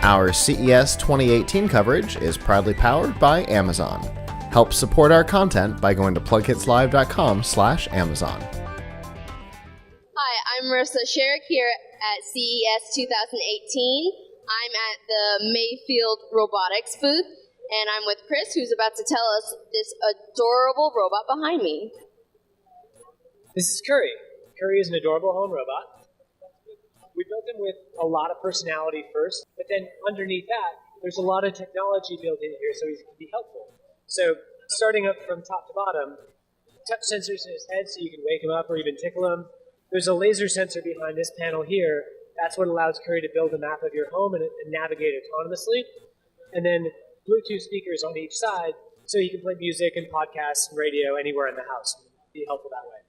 Our CES 2018 coverage is proudly powered by Amazon. Help support our content by going to PLUGHITZlive.com/Amazon. Hi, I'm Marissa Sherrick here at CES 2018. I'm at the Mayfield Robotics booth, and I'm with Chris, who's about to tell us this adorable robot behind me. This is Kuri. Kuri is an adorable home robot. We built him with a lot of personality first, but then underneath that, there's a lot of technology built in here so he can be helpful. So starting up from top to bottom, touch sensors in his head so you can wake him up or even tickle him. There's a laser sensor behind this panel here. That's what allows Kuri to build a map of your home and navigate autonomously. And then Bluetooth speakers on each side so you can play music and podcasts and radio anywhere in the house. Be helpful that way.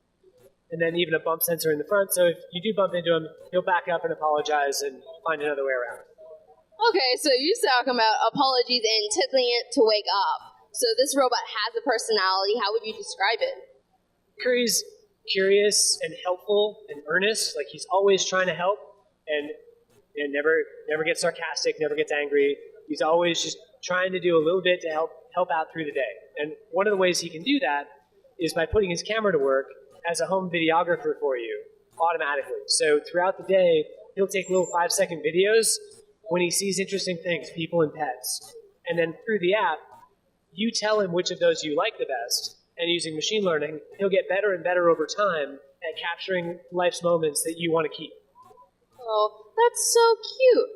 And then even a bump sensor in the front, so if you do bump into him, he'll back up and apologize and find another way around. Okay, so you're talking about apologies and tickling it to wake up. So this robot has a personality. How would you describe it? Kuri's curious and helpful and earnest. Like, he's always trying to help and never gets sarcastic, never gets angry. He's always just trying to do a little bit to help out through the day. And one of the ways he can do that is by putting his camera to work as a home videographer for you automatically. So throughout the day, he'll take little 5-second videos when he sees interesting things, people and pets. And then through the app, you tell him which of those you like the best, and using machine learning, he'll get better and better over time at capturing life's moments that you want to keep. Oh, that's so cute.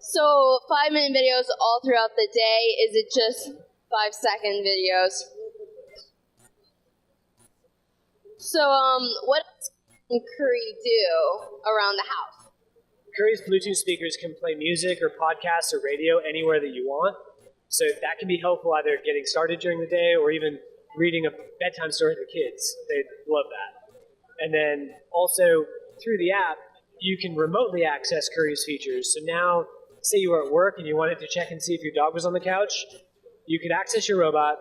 So 5-minute videos all throughout the day. Is it just 5-second videos? So, what can Kuri do around the house? Kuri's Bluetooth speakers can play music or podcasts or radio anywhere that you want. So that can be helpful either getting started during the day or even reading a bedtime story to kids. They love that. And then also through the app, you can remotely access Kuri's features. So now, say you were at work and you wanted to check and see if your dog was on the couch, you could access your robot,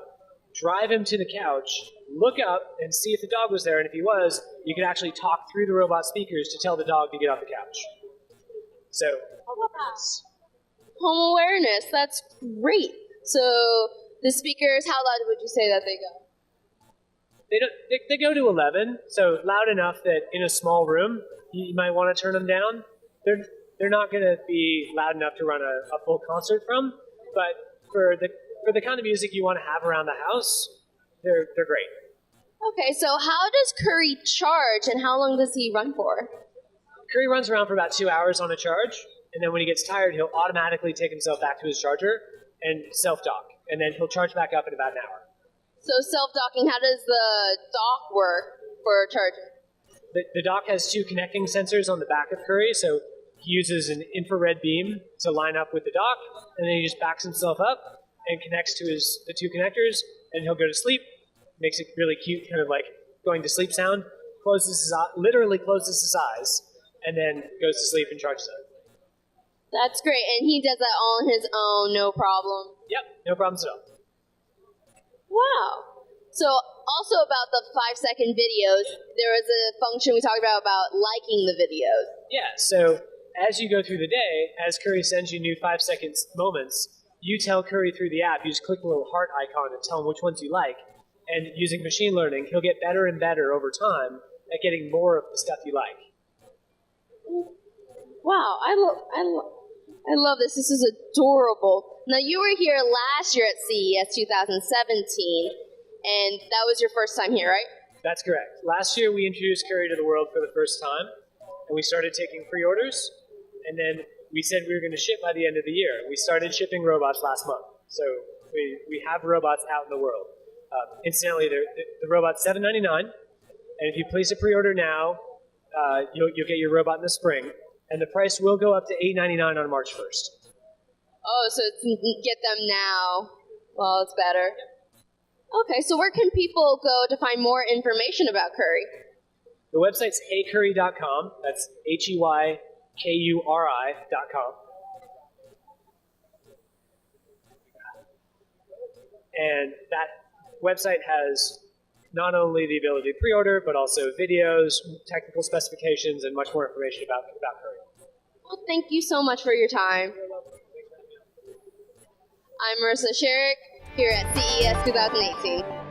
drive him to the couch, look up and see if the dog was there, and if he was, you could actually talk through the robot speakers to tell the dog to get off the couch. So, home awareness, that's great. So the speakers, how loud would you say that they go? They go to 11, so loud enough that in a small room, you might want to turn them down. They're not going to be loud enough to run a full concert from, but for the kind of music you want to have around the house, they're great. Okay, so how does Kuri charge, and how long does he run for? Kuri runs around for about 2 hours on a charge, and then when he gets tired, he'll automatically take himself back to his charger and self-dock, and then he'll charge back up in about an hour. So self-docking, how does the dock work for charging? The dock has 2 connecting sensors on the back of Kuri, so he uses an infrared beam to line up with the dock, and then he just backs himself up and connects to the 2 connectors, and he'll go to sleep. Makes it really cute, kind of like going to sleep sound. Literally closes his eyes, and then goes to sleep and charges it. That's great, and he does that all on his own, no problem? Yep, no problems at all. Wow. So also about the 5-second videos, there was a function we talked about liking the videos. Yeah, so as you go through the day, as Kuri sends you new 5-second moments, you tell Kuri through the app, you just click the little heart icon and tell him which ones you like. And using machine learning, he'll get better and better over time at getting more of the stuff you like. Wow, I love this. This is adorable. Now, you were here last year at CES 2017, and that was your first time here, right? That's correct. Last year, we introduced Kuri to the world for the first time, and we started taking pre-orders, and then we said we were going to ship by the end of the year. We started shipping robots last month, so we have robots out in the world. Incidentally, the robot's $7.99, and if you place a pre-order now, you'll get your robot in the spring, and the price will go up to $8.99 on March 1st. Oh, so it's get them now while it's better. Okay, so where can people go to find more information about Kuri? The website's heykuri.com. That's HEYKURI.com. And that website has not only the ability to pre-order, but also videos, technical specifications, and much more information about Kuri. Well, thank you so much for your time. You're welcome. I'm Marissa Sherrick here at CES 2018.